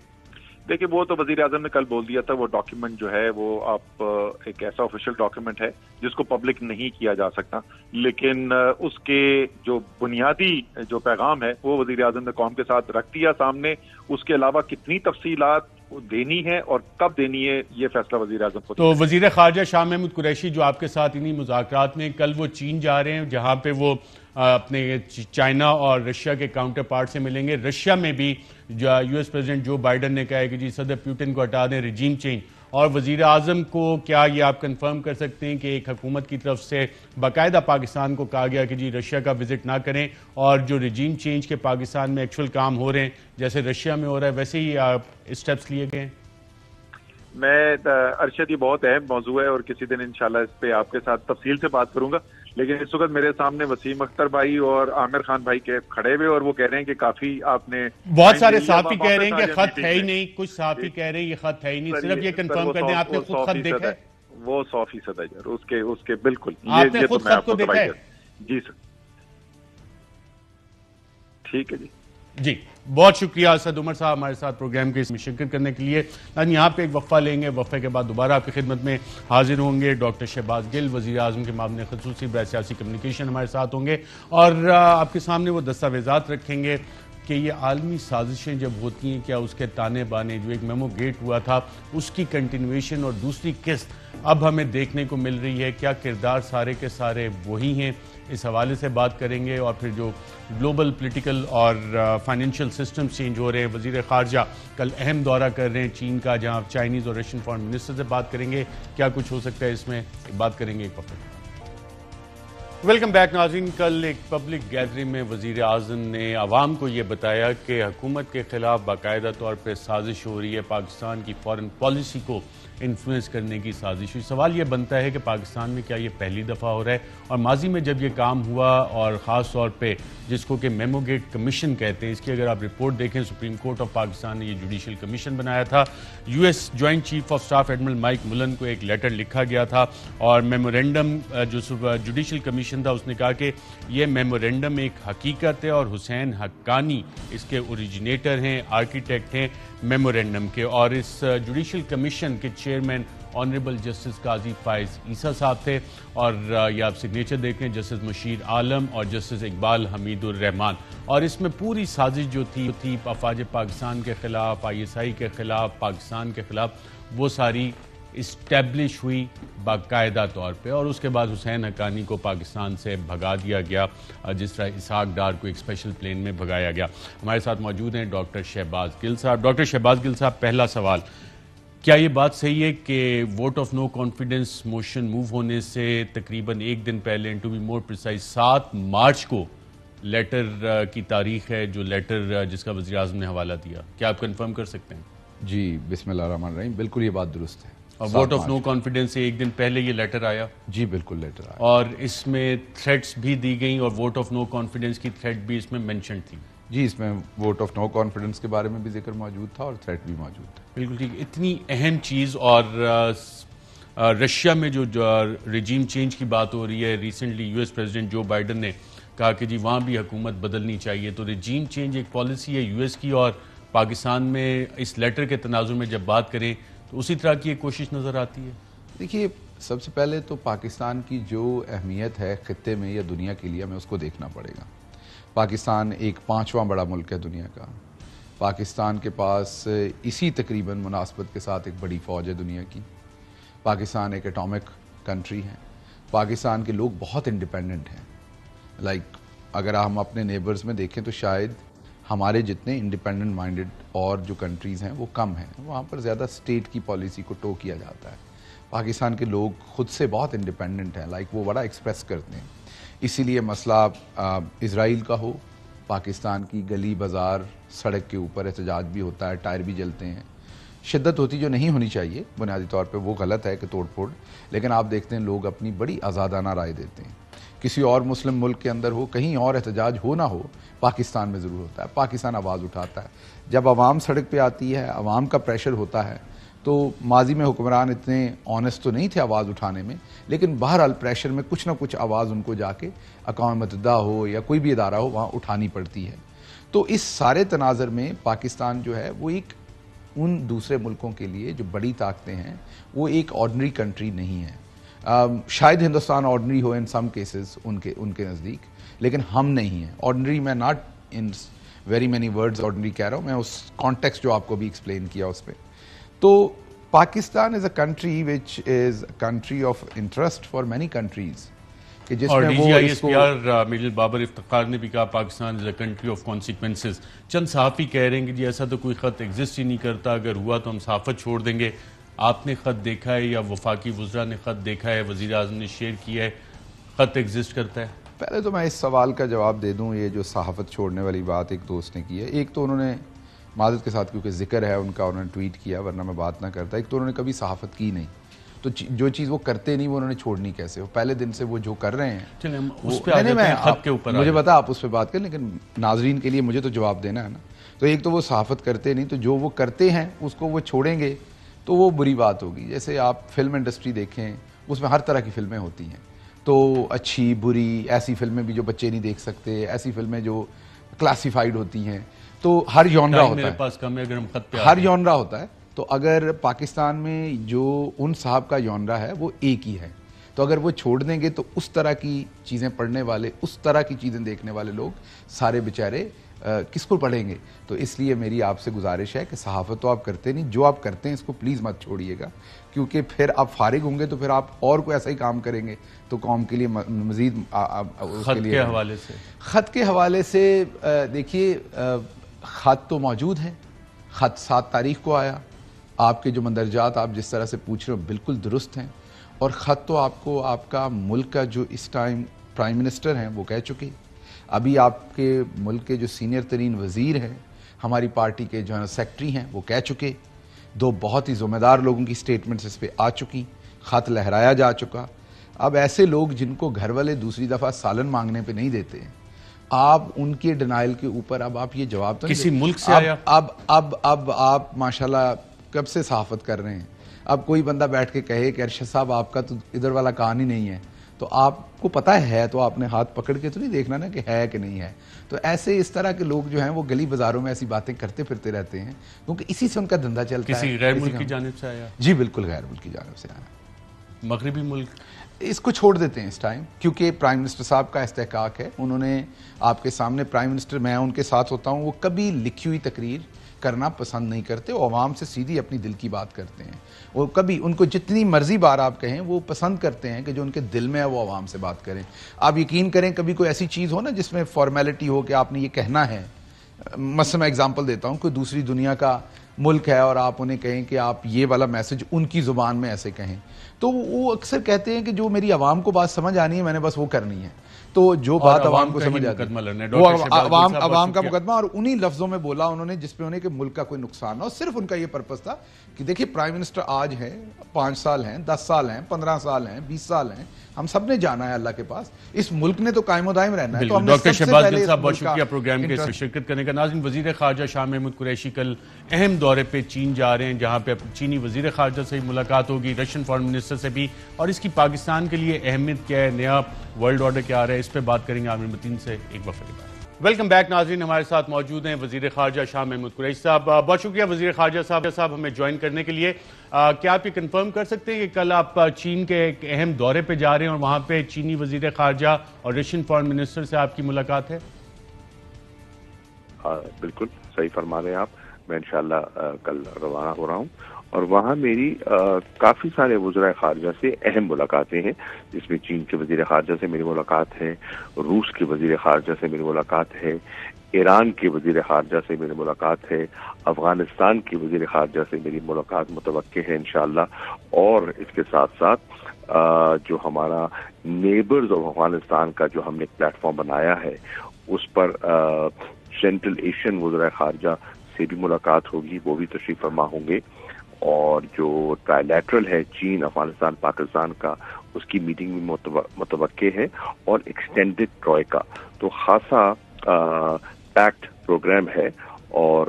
دیکھیں وہ تو وزیر اعظم نے کل بول دیا تھا، وہ ڈاکیومنٹ جو ہے وہ آپ ایک ایسا آفیشیل ڈاکیومنٹ ہے جس کو پبلک نہیں کیا جا سکتا، لیکن اس کے جو بنیادی جو پیغام ہے وہ وزیر اعظم نے قوم کے ساتھ رکھ دیا سامنے۔ اس کے علاوہ کتنی تفصیلات دینی ہے اور کب دینی ہے یہ فیصلہ وزیر اعظم کو۔ تو وزیر خارجہ شاہ محمود قریشی جو آپ کے ساتھ انہی مذاکرات میں، کل وہ چین جا رہے ہیں جہاں پہ وہ اپنے چائنا اور رشیا کے کاؤنٹر پارٹ سے ملیں گے۔ رشیا میں بھی you S president Joe Biden نے کہا ہے کہ جی صدر پیوٹن کو ہٹا دیں، رجیم چینج، اور وزیر اعظم کو کیا یہ آپ کنفرم کر سکتے ہیں کہ ایک حکومت کی طرف سے باقاعدہ پاکستان کو کہا گیا کہ جی رشیا کا وزٹ نہ کریں، اور جو رجیم چینج کے پاکستان میں ایکچول کام ہو رہے ہیں جیسے رشیا میں ہو رہا ہے ویسے ہی اسٹیپس لیے گئے ہیں؟ میں ارشد یہ بہت اہم موضوع ہے اور کسی دن انشاءاللہ اس پہ آپ کے ساتھ تفصیل سے بات کروں گا، لیکن اس وقت میرے سامنے وسیم اختر بھائی اور عامر خان بھائی کے کھڑے ہوئے، اور وہ کہہ رہے ہیں کہ کافی آپ نے بہت سارے صحافی کہہ رہے ہیں کہ خط ہے ہی نہیں، کچھ صحافی کہہ رہے ہیں یہ خط ہے ہی نہیں، صرف یہ کنفرم کر دیں آپ نے خود خط دیکھا ہے؟ وہ 100% ہے اس کے بالکل آپ نے خود خط کو دیکھا ہے؟ جی سر، ٹھیک ہے جی بہت شکریہ اسد عمر صاحب ہمارے ساتھ پروگرام کے اس میں شرکت کرنے کے لیے۔ یہاں پہ ایک وقفہ لیں گے، وقفے کے بعد دوبارہ آپ کی خدمت میں حاضر ہوں گے۔ ڈاکٹر شہباز گل وزیر اعظم کے معاون خصوصی برائے سیاسی کمیونیکیشن ہمارے ساتھ ہوں گے، اور آپ کے سامنے وہ دستاویزات رکھیں گے کہ یہ عالمی سازشیں جب ہوتی ہیں کیا اس کے تانے بانے، جو ایک میمو گیٹ ہوا تھا اس کی کنٹینویشن اور دوسری قسط اب ہمیں دیکھنے کو مل رہی ہے، کیا کردار سارے کے سارے وہی ہیں؟ اس حوالے سے بات کریں گے، اور پھر جو گلوبل پولیٹیکل اور فائنینشیل سسٹم چینج ہو رہے ہیں، وزیر خارجہ کل اہم دورہ کر رہے ہیں چین کا جہاں چائنیز اور رشین فارن منسٹر سے بات کریں گے، کیا کچھ ہو سکتا ہے اس میں، بات کریں گے ایک وقت۔ ویلکم بیک ناظرین، کل ایک پبلک گیدرنگ میں وزیر اعظم نے عوام کو یہ بتایا کہ حکومت کے خلاف باقاعدہ طور پہ سازش ہو رہی ہے، پاکستان کی فارن پالیسی کو انفلوئنس کرنے کی سازش ہوئی۔ سوال یہ بنتا ہے کہ پاکستان میں کیا یہ پہلی دفعہ ہو رہا ہے، اور ماضی میں جب یہ کام ہوا، اور خاص طور پہ جس کو کہ میمو گیٹ کمیشن کہتے ہیں، اس کی اگر آپ رپورٹ دیکھیں، سپریم کورٹ آف پاکستان نے یہ جوڈیشل کمیشن بنایا تھا، U S joint chief of staff admiral mic ملن کو ایک لیٹر لکھا گیا تھا، اور میمورینڈم جو جوڈیشل کمیشن تھا اس نے کہا کہ یہ میمورینڈم ایک حقیقت ہے، اور حسین حقانی اس کے اوریجنیٹر ہیں، آرکیٹیکٹ ہیں میمورینڈم کے، اور اس جوڈیشل کمیشن کے چیئرمین آنریبل جسٹس قاضی فائز عیسیٰ صاحب تھے، اور یہ آپ سگنیچر دیکھیں جسٹس مشیر عالم اور جسٹس اقبال حمید الرحمان، اور اس میں پوری سازش جو تھی افواج پاکستان کے خلاف، ISI کے خلاف، پاکستان کے خلاف، وہ ساری اسٹیبلش ہوئی باقاعدہ طور پہ، اور اس کے بعد حسین حقانی کو پاکستان سے بھگا دیا گیا، جس طرح اسحاق ڈار کو ایک اسپیشل پلین میں بھگایا گیا۔ ہمارے ساتھ موجود ہیں ڈاکٹر شہباز گل صاحب۔ ڈاکٹر شہباز گل صاحب، پہلا سوال، کیا یہ بات صحیح ہے کہ vote of no confidence motion move ہونے سے تقریباً ایک دن پہلے، ٹو بی مور پریسائز 7 مارچ کو لیٹر کی تاریخ ہے، جو لیٹر جس کا وزیر اعظم نے حوالہ دیا، کیا آپ کنفرم کر سکتے ہیں؟ جی بسم اللہ الرحمن الرحیم، بالکل یہ بات درست ہے۔ اور ووٹ آف نو کانفیڈنس سے ایک دن پہلے یہ لیٹر آیا؟ جی بالکل لیٹر آیا، اور اس میں تھریٹس بھی دی گئیں، اور ووٹ آف نو کانفیڈنس کی تھریٹ بھی اس میں مینشن تھی؟ جی اس میں ووٹ آف نو کانفیڈنس کے بارے میں بھی ذکر موجود تھا اور تھریٹ بھی موجود تھا۔ بالکل ٹھیک۔ اتنی اہم چیز، اور رشیا میں جو ریجیم چینج کی بات ہو رہی ہے، recently you S president Joe Biden نے کہا کہ جی وہاں بھی حکومت بدلنی چاہیے، تو ریجیم چینج ایک پالیسی ہے یو ایس کی، اور پاکستان میں اس لیٹر کے تناظر میں جب بات کریں تو اسی طرح کی ایک کوشش نظر آتی ہے؟ دیکھیے، سب سے پہلے تو پاکستان کی جو اہمیت ہے خطے میں یا دنیا کے لیے، ہمیں اس کو دیکھنا پڑے گا۔ پاکستان ایک 5واں بڑا ملک ہے دنیا کا۔ پاکستان کے پاس اسی تقریباً مناسبت کے ساتھ ایک بڑی فوج ہے دنیا کی۔ پاکستان ایک ایٹامک کنٹری ہے۔ پاکستان کے لوگ بہت انڈیپینڈنٹ ہیں۔ اگر ہم اپنے نیبرز میں دیکھیں تو شاید ہمارے جتنے انڈیپینڈنٹ مائنڈڈ اور جو کنٹریز ہیں وہ کم ہیں، وہاں پر زیادہ اسٹیٹ کی پالیسی کو ٹو کیا جاتا ہے۔ پاکستان کے لوگ خود سے بہت انڈیپینڈنٹ ہیں، وہ بڑا ایکسپریس کرتے ہیں۔ اسی لیے مسئلہ اسرائیل کا ہو، پاکستان کی گلی بازار سڑک کے اوپر احتجاج بھی ہوتا ہے، ٹائر بھی جلتے ہیں، شدت ہوتی جو نہیں ہونی چاہیے بنیادی طور پہ، وہ غلط ہے کہ توڑ پھوڑ، لیکن آپ دیکھتے ہیں لوگ اپنی بڑی آزادانہ رائے دیتے ہیں۔ کسی اور مسلم ملک کے اندر ہو، کہیں اور احتجاج ہو نہ ہو، پاکستان میں ضرور ہوتا ہے۔ پاکستان آواز اٹھاتا ہے، جب عوام سڑک پہ آتی ہے، عوام کا پریشر ہوتا ہے، تو ماضی میں حکمران اتنے آنیسٹ تو نہیں تھے آواز اٹھانے میں، لیکن بہرحال پریشر میں کچھ نہ کچھ آواز ان کو جا کے اقوام متحدہ ہو یا کوئی بھی ادارہ ہو، وہاں اٹھانی پڑتی ہے۔ تو اس سارے تناظر میں پاکستان جو ہے وہ ایک ان دوسرے ملکوں کے لیے جو بڑی طاقتیں ہیں، وہ ایک آرڈنری کنٹری نہیں ہے۔ شاید ہندوستان آرڈنری ہو ان سم کیسز ان کے نزدیک، لیکن ہم نہیں ہیں آرڈنری۔ میں not in very many words ordinary کہہ رہا ہوں، میں اس کانٹیکسٹ جو آپ کو بھی ایکسپلین کیا اس پہ۔ تو Pakistan is a country which is a country of interest for many countries, کہ جس میں وہ اس کو میجر بابر افتخار نے بھی کہا Pakistan is a country of consequences. چند صحافی کہہ رہے ہیں کہ جی ایسا تو کوئی خط ایگزسٹ ہی نہیں کرتا، اگر ہوا تو ہم صحافت چھوڑ دیں گے۔ آپ نے خط دیکھا ہے یا وفاقی وزراء نے خط دیکھا ہے، وزیر اعظم نے شیئر کیا ہے، خط ایگزسٹ کرتا ہے؟ پہلے تو میں اس سوال کا جواب دے دوں۔ یہ جو صحافت چھوڑنے والی بات ایک دوست نے کی ہے، ایک تو انہوں نے معذرت کے ساتھ کیونکہ ذکر ہے ان کا، انہوں نے ٹویٹ کیا ورنہ میں بات نہ کرتا، ایک تو انہوں نے کبھی صحافت کی نہیں، تو جو چیز وہ کرتے نہیں وہ انہوں نے چھوڑنی کیسے؟ وہ پہلے دن سے وہ جو کر رہے ہیں، مجھے پتا آپ اس پہ بات کریں، لیکن ناظرین کے لیے مجھے تو جواب دینا ہے نا۔ تو ایک تو وہ صحافت کرتے نہیں، تو جو وہ کرتے ہیں اس کو وہ چھوڑیں گے تو وہ بری بات ہوگی۔ جیسے آپ فلم انڈسٹری دیکھیں، اس میں ہر طرح کی فلمیں ہوتی ہیں، تو اچھی بری، ایسی فلمیں بھی جو بچے نہیں دیکھ سکتے، ایسی فلمیں جو کلاسیفائڈ ہوتی ہیں، تو ہر جانرا ہوتا ہے، ہر جانرا ہوتا ہے۔ تو اگر پاکستان میں جو ان صاحب کا جانرا ہے وہ ایک ہی ہے، تو اگر وہ چھوڑ دیں گے تو اس طرح کی چیزیں پڑھنے والے، اس طرح کی چیزیں دیکھنے والے لوگ سارے بیچارے کس کو پڑھیں گے؟ تو اس لیے میری آپ سے گزارش ہے کہ صحافت تو آپ کرتے نہیں، جو آپ کرتے ہیں اس کو پلیز مت چھوڑیے گا، کیونکہ پھر آپ فارغ ہوں گے تو پھر آپ اور کوئی ایسا ہی کام کریں گے تو قوم کے لیے مزید خط کے حوالے سے دیکھیے، خط تو موجود ہے، خط 7 تاریخ کو آیا۔ آپ کے جو مندرجات آپ جس طرح سے پوچھ رہے ہو بالکل درست ہیں، اور خط تو آپ کو آپ کا ملک کا جو اس ٹائم پرائم منسٹر ہیں وہ کہہ چکے، ابھی آپ کے ملک کے جو سینئر ترین وزیر ہیں، ہماری پارٹی کے جنرل سیکرٹری ہیں، وہ کہہ چکے، 2 بہت ہی ذمہ دار لوگوں کی سٹیٹمنٹس اس پہ آ چکی، خط لہرایا جا چکا۔ اب ایسے لوگ جن کو گھر والے دوسری دفعہ سالن مانگنے پہ نہیں دیتے ہیں، آپ ان کے ڈینائل کے اوپر اب آپ یہ جواب تو کسی ملک سے آیا؟ اب آپ ماشاءاللہ کب سے صحافت کر رہے ہیں، اب کوئی بندہ بیٹھ کے کہے کہ ارشد صاحب آپ کا تو ادھر والا کہانی نہیں ہے، تو آپ کو پتہ ہے تو آپ نے ہاتھ پکڑ کے تو نہیں دیکھنا نا کہ ہے کہ نہیں ہے۔ تو ایسے اس طرح کے لوگ جو ہیں وہ گلی بازاروں میں ایسی باتیں کرتے پھرتے رہتے ہیں، کیونکہ اسی سے ان کا دھندا چلتا ہے۔ کسی غیر ملک کی جانب سے آیا؟ جی بالکل غیر ملک کی جانب سے آیا۔ مغربی ملک اس کو چھوڑ دیتے ہیں اس ٹائم، کیونکہ پرائم منسٹر صاحب کا استحقاق ہے، انہوں نے آپ کے سامنے، پرائم منسٹر میں ان کے ساتھ ہوتا ہوں، وہ کبھی لکھی ہوئی تقریر کرنا پسند نہیں کرتے، وہ عوام سے سیدھی اپنی دل کی بات کرتے ہیں. وہ کبھی ان کو جتنی مرضی بار آپ کہیں وہ پسند کرتے ہیں کہ جو ان کے دل میں ہے وہ عوام سے بات کریں. آپ یقین کریں کبھی کوئی ایسی چیز ہو نا جس میں فارمیلٹی ہو کہ آپ نے یہ کہنا ہے، مثلا میں اگزامپل دیتا ہوں، کوئی دوسری دنیا کا ملک ہے اور آپ انہیں کہیں کہ آپ یہ والا میسج ان کی زبان میں ایسے کہیں، تو وہ اکثر کہتے ہیں کہ جو میری عوام کو بات سمجھ آنی ہے میں نے بس وہ کرنی ہے. تو جو بات عوام کو سمجھ آتی ہے وہ عوام کا مقدمہ، اور انہی لفظوں میں بولا انہوں نے جس پہ انہیں کہ ملک کا کوئی نقصان نہ ہو. صرف ان کا یہ پرپس تھا کہ دیکھیے پرائم منسٹر آج ہیں، 5 سال ہیں، 10 سال ہیں، 15 سال ہیں، 20 سال ہیں، ہم سب نے جانا ہے اللہ کے پاس، اس ملک نے تو قائم و دائم رہنا ہے. تو ہم نے ڈاکٹر شہباز گل صاحب بہت شکریہ پروگرام کے شرکت کرنے کا. ناظرین، وزیر خارجہ شاہ محمود قریشی کل اہم دورے پہ چین جا رہے ہیں، جہاں پہ چینی وزیر خارجہ سے ملاقات ہوگی، رشین فارن منسٹر سے بھی، اور اس کی پاکستان کے لیے اہمیت کیا ہے، نیا ورلڈ آرڈر کیا آ رہا ہے، اس پہ بات کریں گے عامر متین سے ایک وقفے کے بعد. ویلکم بیک ناظرین، ہمارے ساتھ موجود ہیں وزیر خارجہ شاہ محمود قریشی صاحب. بہت شکریہ وزیر خارجہ صاحب ہمیں جوائن کرنے کے لیے. کیا آپ یہ کنفرم کر سکتے ہیں کہ کل آپ چین کے ایک اہم دورے پہ جا رہے ہیں اور وہاں پہ چینی وزیر خارجہ اور رشین فارن منسٹر سے آپ کی ملاقات ہے؟ بالکل صحیح فرما رہے ہیں آپ. میں انشاءاللہ کل روانہ ہو رہا ہوں اور وہاں میری کافی سارے وزراء خارجہ سے اہم ملاقاتیں ہیں، جس میں چین کے وزیر خارجہ سے میری ملاقات ہے، روس کے وزیر خارجہ سے میری ملاقات ہے، ایران کے وزیر خارجہ سے میری ملاقات ہے، افغانستان کے وزیر خارجہ سے میری ملاقات متوقع ہے انشاءاللہ. اور اس کے ساتھ ساتھ جو ہمارا نیبرز آف افغانستان کا جو ہم نے پلیٹ فارم بنایا ہے اس پر سینٹرل ایشین وزراء خارجہ سے بھی ملاقات ہوگی، وہ بھی تشریف فرما ہوں گے. اور جو ٹرائی لیٹرل ہے چین افغانستان پاکستان کا، اس کی میٹنگ بھی متوقع ہے، اور ایکسٹینڈڈ ٹروئیکا. تو خاصا پیکڈ پروگرام ہے اور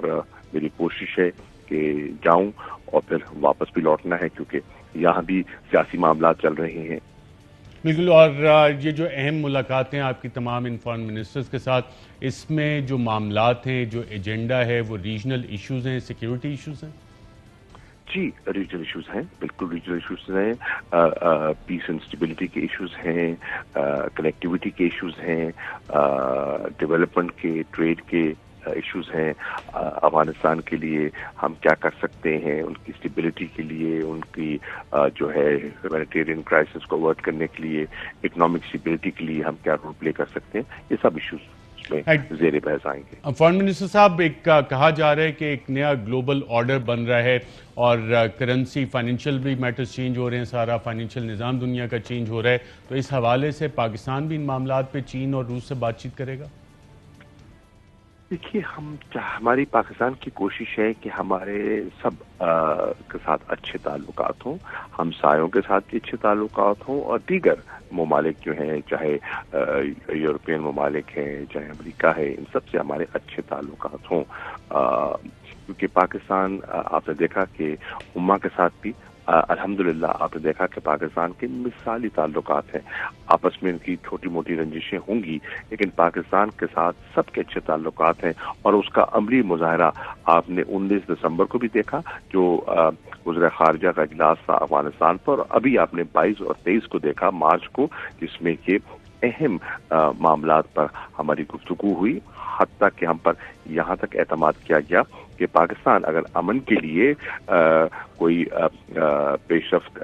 میری کوشش ہے کہ جاؤں اور پھر واپس بھی لوٹنا ہے، کیونکہ یہاں بھی سیاسی معاملات چل رہے ہیں. بالکل. اور یہ جو اہم ملاقاتیں آپ کی تمام ان فارن منسٹرز کے ساتھ، اس میں جو معاملات ہیں، جو ایجنڈا ہے، وہ ریجنل ایشوز ہیں، سیکیورٹی ایشوز ہیں؟ جی ریجنل ایشوز ہیں، بالکل ریجنل ایشوز ہیں. پیس اینڈ اسٹیبلٹی کے ایشوز ہیں، کنیکٹیوٹی کے ایشوز ہیں، ڈیولپمنٹ کے، ٹریڈ کے ایشوز ہیں. افغانستان کے لیے ہم کیا کر سکتے ہیں، ان کی اسٹیبلٹی کے لیے، ان کی جو ہے ہیومینیٹیرین کرائسس کو اوورٹ کرنے کے لیے، اکنامک اسٹیبلٹی کے لیے ہم کیا رول پلے کر سکتے ہیں، یہ سب ایشوز زیر بحث آئیں گے. فارن منسٹر صاحب، ایک کہا جا رہا ہے کہ ایک نیا گلوبل آرڈر بن رہا ہے اور کرنسی، فائنینشیل بھی میٹرز چینج ہو رہے ہیں، سارا فائنینشیل نظام دنیا کا چینج ہو رہا ہے. تو اس حوالے سے پاکستان بھی ان معاملات پہ چین اور روس سے بات چیت کرے گا؟ دیکھیے، ہماری پاکستان کی کوشش ہے کہ ہمارے سب کے ساتھ اچھے تعلقات ہوں، ہمسایوں کے ساتھ بھی اچھے تعلقات ہوں، اور دیگر ممالک جو ہیں، چاہے یورپین ممالک ہیں، چاہے امریکہ ہے، ان سب سے ہمارے اچھے تعلقات ہوں. کیونکہ پاکستان، آپ نے دیکھا کہ امہ کے ساتھ بھی الحمدللہ آپ نے دیکھا کہ پاکستان کے مثالی تعلقات ہیں. آپس میں ان کی چھوٹی موٹی رنجشیں ہوں گی، لیکن پاکستان کے ساتھ سب کے اچھے تعلقات ہیں. اور اس کا عملی مظاہرہ آپ نے 19 دسمبر کو بھی دیکھا، جو وزراء خارجہ کا اجلاس تھا افغانستان پر، اور ابھی آپ نے 22 اور 23 کو دیکھا مارچ کو، جس میں کہ اہم معاملات پر ہماری گفتگو ہوئی. حتیٰ کہ ہم پر یہاں تک اعتماد کیا گیا کہ پاکستان اگر امن کے لیے کوئی پیش رفت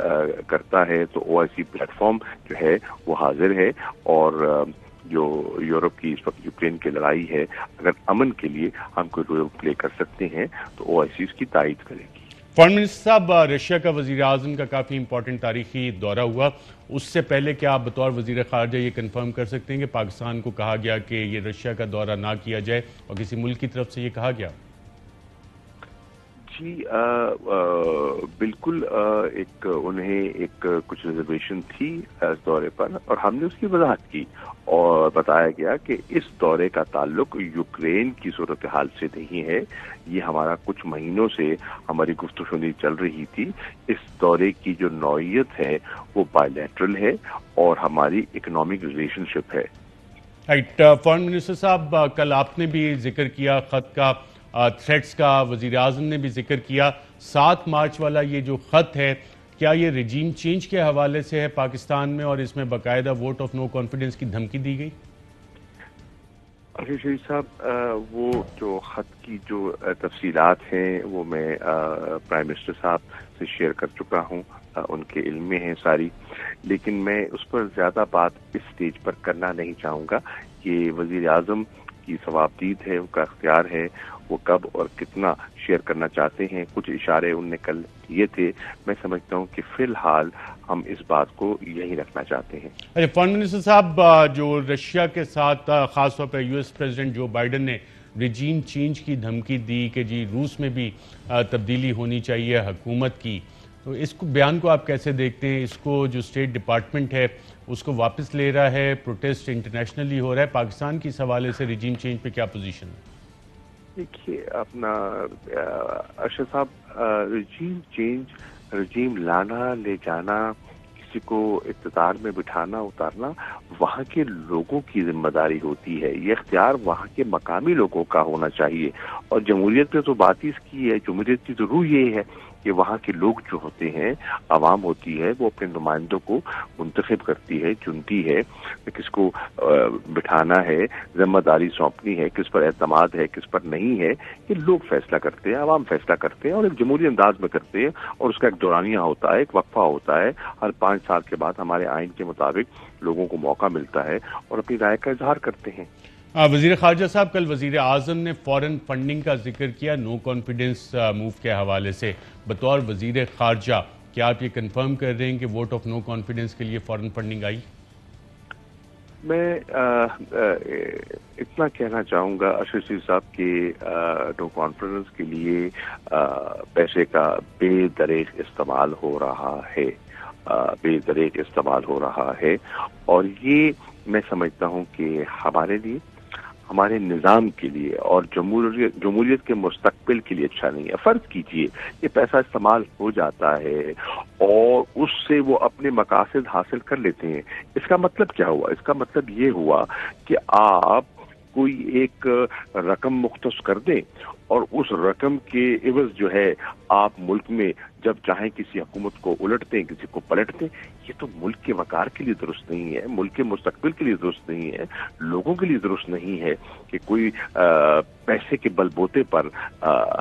کرتا ہے تو OIC پلیٹ فارم جو ہے وہ حاضر ہے. اور جو یورپ کی اس وقت یوکرین کی لڑائی ہے، اگر امن کے لیے ہم کوئی رول پلے کر سکتے ہیں تو OIC اس کی تائید کرے گی. فارن منسٹر صاحب، رشیا کا وزیر اعظم کا کافی امپورٹنٹ تاریخی دورہ ہوا. اس سے پہلے کیا آپ بطور وزیر خارجہ یہ کنفرم کر سکتے ہیں کہ پاکستان کو کہا گیا کہ یہ رشیا کا دورہ نہ کیا جائے، اور کسی ملک کی طرف سے یہ کہا گیا؟ جی بالکل. انہیں کچھ ریزرویشن تھی اس دورے پر، اور ہم نے اس کی وضاحت کی اور بتایا گیا کہ اس دورے کا تعلق یوکرین کی صورتحال سے نہیں ہے. یہ ہمارا کچھ مہینوں سے ہماری گفت و شنید چل رہی تھی. اس دورے کی جو نوعیت ہے وہ بائی لیٹرل ہے اور ہماری اکنامک ریلیشن شپ ہے. رائٹ. فارن منسٹر صاحب، کل آپ نے بھی ذکر کیا خط کا، تھریٹس کا، وزیر اعظم نے بھی ذکر کیا. 7 مارچ والا یہ جو خط ہے، کیا یہ رجیم چینج کے حوالے سے ہے پاکستان میں، اور اس میں باقاعدہ ووٹ آف نو کانفیڈنس کی دھمکی دی گئی؟ ارشد شریف صاحب، وہ جو خط کی جو تفصیلات ہیں وہ میں پرائم منسٹر صاحب سے شیئر کر چکا ہوں، ان کے علم میں ہیں ساری، لیکن میں اس پر زیادہ بات اس سٹیج پر کرنا نہیں چاہوں گا. کہ وزیر اعظم کی ثوابدید ہے، ان کا اختیار ہے، وہ کب اور کتنا شیئر کرنا چاہتے ہیں. کچھ اشارے انہوں نے کل کیے تھے. میں سمجھتا ہوں کہ فی الحال ہم اس بات کو یہی رکھنا چاہتے ہیں. اچھا فارن منسٹر صاحب، جو رشیا کے ساتھ خاص طور پر U S president Joe Biden نے ریجیم چینج کی دھمکی دی کہ جی روس میں بھی تبدیلی ہونی چاہیے حکومت کی، تو اس کو بیان کو آپ کیسے دیکھتے ہیں؟ اس کو جو اسٹیٹ ڈپارٹمنٹ ہے اس کو واپس لے رہا ہے، پروٹیسٹ انٹرنیشنلی ہو رہا ہے، پاکستان کی اس حوالے سے ریجیم چینج پہ کیا پوزیشن ہے؟ دیکھیے اپنا ارشد صاحب، رجیم چینج، رجیم لانا لے جانا، کسی کو اقتدار میں بٹھانا اتارنا وہاں کے لوگوں کی ذمہ داری ہوتی ہے. یہ اختیار وہاں کے مقامی لوگوں کا ہونا چاہیے. اور جمہوریت نے تو بات ہی اس کی ہے، جمہوریت کی تو روح یہ ہے کہ وہاں کے لوگ جو ہوتے ہیں، عوام ہوتی ہے، وہ اپنے نمائندوں کو منتخب کرتی ہے، چنتی ہے، کس کو بٹھانا ہے، ذمہ داری سونپنی ہے، کس پر اعتماد ہے، کس پر نہیں ہے. یہ لوگ فیصلہ کرتے ہیں، عوام فیصلہ کرتے ہیں، اور ایک جمہوری انداز میں کرتے ہیں. اور اس کا ایک دورانیہ ہوتا ہے، ایک وقفہ ہوتا ہے. ہر 5 سال کے بعد ہمارے آئین کے مطابق لوگوں کو موقع ملتا ہے اور اپنی رائے کا اظہار کرتے ہیں. وزیر خارجہ صاحب، کل وزیر اعظم نے فورن فنڈنگ کا ذکر کیا نو کانفیڈنس موو کے حوالے سے. بطور وزیر خارجہ کیا آپ یہ کنفرم کر رہے ہیں کہ ووٹ آف نو کانفیڈنس کے لیے فورن فنڈنگ آئی؟ میں اتنا کہنا چاہوں گا ارشد شریف صاحب کہ نو کانفیڈنس کے لیے پیسے کا بے دریغ استعمال ہو رہا ہے، بے دریغ استعمال ہو رہا ہے. اور یہ میں سمجھتا ہوں کہ ہمارے لیے، ہمارے نظام کے لیے اور جمہوریت کے مستقبل کے لیے اچھا نہیں ہے. فرض کیجئے یہ پیسہ استعمال ہو جاتا ہے اور اس سے وہ اپنے مقاصد حاصل کر لیتے ہیں. اس کا مطلب کیا ہوا؟ اس کا مطلب یہ ہوا کہ آپ کوئی ایک رقم مختص کر دیں اور اس رقم کے عوض جو ہے آپ ملک میں جب چاہیں کسی حکومت کو الٹ دیں، کسی کو پلٹ دیں. یہ تو ملک کے وقار کے لیے درست نہیں ہے، ملک کے مستقبل کے لیے درست نہیں ہے، لوگوں کے لیے درست نہیں ہے کہ کوئی پیسے کے بل بوتے پر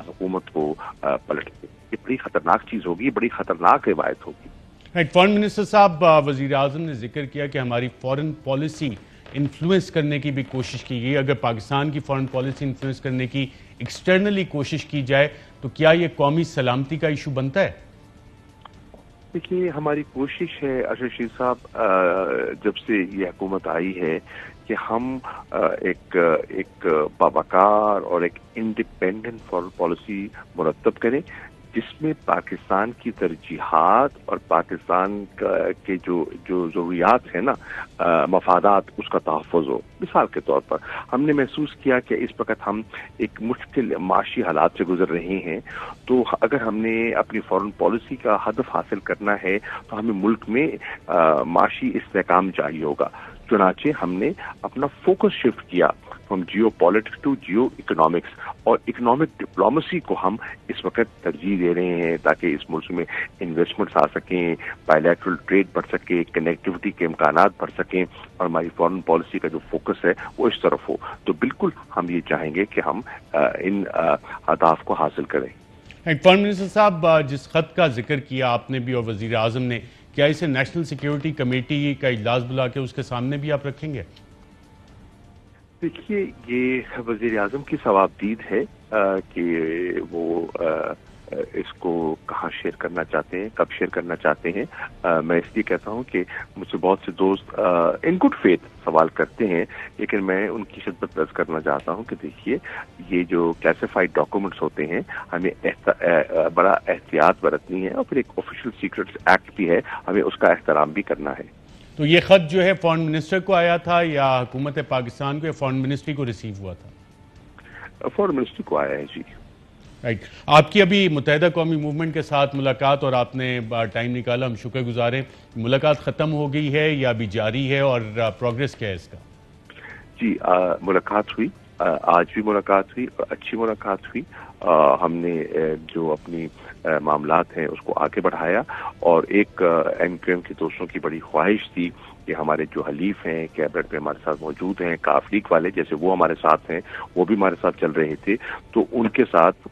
حکومت کو پلٹ دے. یہ بڑی خطرناک چیز ہوگی، بڑی خطرناک روایت ہوگی. فارن منسٹر صاحب، وزیر اعظم نے ذکر کیا کہ ہماری فارن پالیسی انفلوئنس کرنے کی بھی کوشش کی گئی. اگر پاکستان کی فارن پالیسی انفلوئنس کرنے کی ایکسٹرنلی کوشش کی جائے تو کیا یہ قومی سلامتی کا ایشو بنتا ہے؟ دیکھیے ہماری کوشش ہے ارشد شریف صاحب، جب سے یہ حکومت آئی ہے کہ ہم ایک باوقار اور ایک انڈیپینڈنٹ فارن پالیسی مرتب کریں جس میں پاکستان کی ترجیحات اور پاکستان کے جو ضروریات ہیں نا، مفادات، اس کا تحفظ ہو. مثال کے طور پر ہم نے محسوس کیا کہ اس وقت ہم ایک مشکل معاشی حالات سے گزر رہے ہیں، تو اگر ہم نے اپنی فارن پالیسی کا ہدف حاصل کرنا ہے تو ہمیں ملک میں معاشی استحکام چاہیے ہوگا. چنانچہ ہم نے اپنا فوکس شفٹ کیا from geopolitics to geoeconomics, اور اکنامک ڈپلومیسی کو ہم اس وقت ترجیح دے رہے ہیں تاکہ اس ملک میں انویسٹمنٹس آ سکیں، بائیلیٹرل ٹریڈ بڑھ سکے، کنیکٹیوٹی کے امکانات بڑھ سکیں، اور ہماری فارن پالیسی کا جو فوکس ہے وہ اس طرف ہو. تو بالکل ہم یہ چاہیں گے کہ ہم ان اہداف کو حاصل کریں. فارن منسٹر صاحب، جس خط کا ذکر کیا آپ نے بھی اور وزیر اعظم نے، کیا اسے نیشنل سیکیورٹی کمیٹی کا اجلاس بلا کے اس کے سامنے بھی آپ رکھیں گے؟ دیکھیے یہ وزیر اعظم کی ثوابدید ہے کہ وہ اس کو کہاں شیئر کرنا چاہتے ہیں، کب شیئر کرنا چاہتے ہیں. میں اس لیے کہتا ہوں کہ مجھ سے بہت سے دوست ان گڈ فیتھ سوال کرتے ہیں، لیکن میں ان کی خدمت عرض کرنا چاہتا ہوں کہ دیکھیے یہ جو کلاسیفائڈ ڈاکومنٹس ہوتے ہیں ہمیں بڑا احتیاط برتنی ہے، اور پھر ایک آفیشیل سیکرٹس ایکٹ بھی ہے، ہمیں اس کا احترام بھی کرنا ہے. تو یہ خط جو ہے فارن منسٹر کو آیا تھا یا حکومت پاکستان کو یا فارن منسٹری کو ریسیو ہوا تھا؟ فارن منسٹری کو آیا ہے. جی رائٹ. آپ کی ابھی متحدہ قومی موومنٹ کے ساتھ ملاقات اور آپ نے ٹائم نکالا، ہم شکر گزار ہیں. ملاقات ختم ہو گئی ہے یا ابھی جاری ہے، اور پروگریس کیا ہے اس کا؟ جی ملاقات ہوئی، آج بھی ملاقات ہوئی اور اچھی ملاقات ہوئی. ہم نے جو اپنی معاملات ہیں اس کو آگے بڑھایا، اور ایک ایم کیو ایم کے دوستوں کی بڑی خواہش تھی کہ ہمارے جو حلیف ہیں کیبنٹ میں ہمارے ساتھ موجود ہیں، کاف لیگ والے جیسے وہ ہمارے ساتھ ہیں، وہ بھی ہمارے ساتھ چل رہے تھے، تو ان کے ساتھ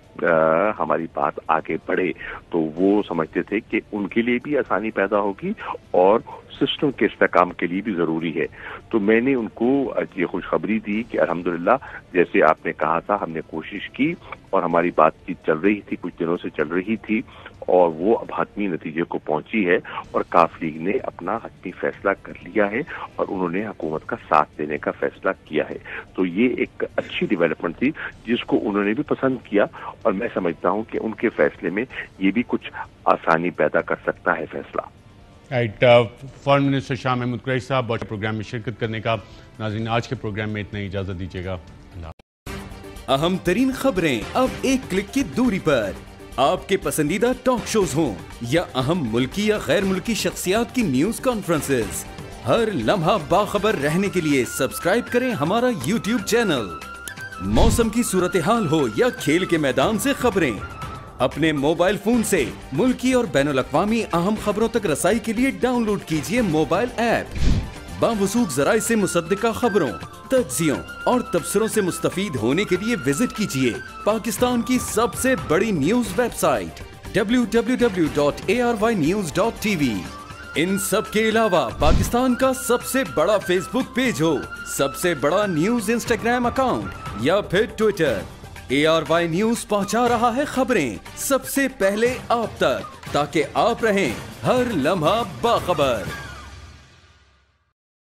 ہماری بات آگے بڑھے تو وہ سمجھتے تھے کہ ان کے لیے بھی آسانی پیدا ہوگی اور سسٹم کے استحکام کے لیے بھی ضروری ہے. تو میں نے ان کو یہ خوشخبری دی کہ الحمدللہ جیسے آپ نے کہا تھا ہم نے کوشش کی اور ہماری بات چیت چل رہی تھی، کچھ دنوں سے چل رہی تھی اور وہ اب حتمی نتیجے کو پہنچی ہے اور کاف لیگ نے اپنا حتمی فیصلہ کر لیا ہے اور انہوں نے حکومت کا ساتھ دینے کا فیصلہ کیا ہے. تو یہ ایک اچھی ڈیولپمنٹ تھی جس کو انہوں نے بھی پسند کیا اور میں سمجھتا ہوں کہ ان کے فیصلے میں یہ بھی کچھ آسانی پیدا کر سکتا ہے فیصلہ. فارن منسٹر شاہ محمود قریشی صاحب بہت پروگرام میں شرکت کرنے کا. ناظرین آج کے پروگرام میں اتنا ہی، اجازت دیجیے گا. اہم ترین خبریں اب ایک کلک کی دوری پر، آپ کے پسندیدہ ٹاک شوز ہوں یا اہم ملکی یا غیر ملکی شخصیات کی نیوز کانفرنسز، ہر لمحہ باخبر رہنے کے لیے سبسکرائب کریں ہمارا یوٹیوب چینل. موسم کی صورتحال ہو یا کھیل کے میدان سے خبریں، اپنے موبائل فون سے ملکی اور بین الاقوامی اہم خبروں تک رسائی کے لیے ڈاؤن لوڈ کیجیے موبائل ایپ. باوثوق ذرائع سے مصدقہ خبروں، تجزیوں اور تبصروں سے مستفید ہونے کے لیے وزٹ کیجیے پاکستان کی سب سے بڑی نیوز ویب سائٹ www.arYnews.tv. ان سب کے علاوہ پاکستان کا سب سے بڑا فیس بک پیج ہو، سب سے بڑا نیوز انسٹاگرام اکاؤنٹ یا پھر ٹویٹر، ARY نیوز پہنچا رہا ہے خبریں سب سے پہلے آپ تک تاکہ آپ رہیں ہر لمحہ باخبر.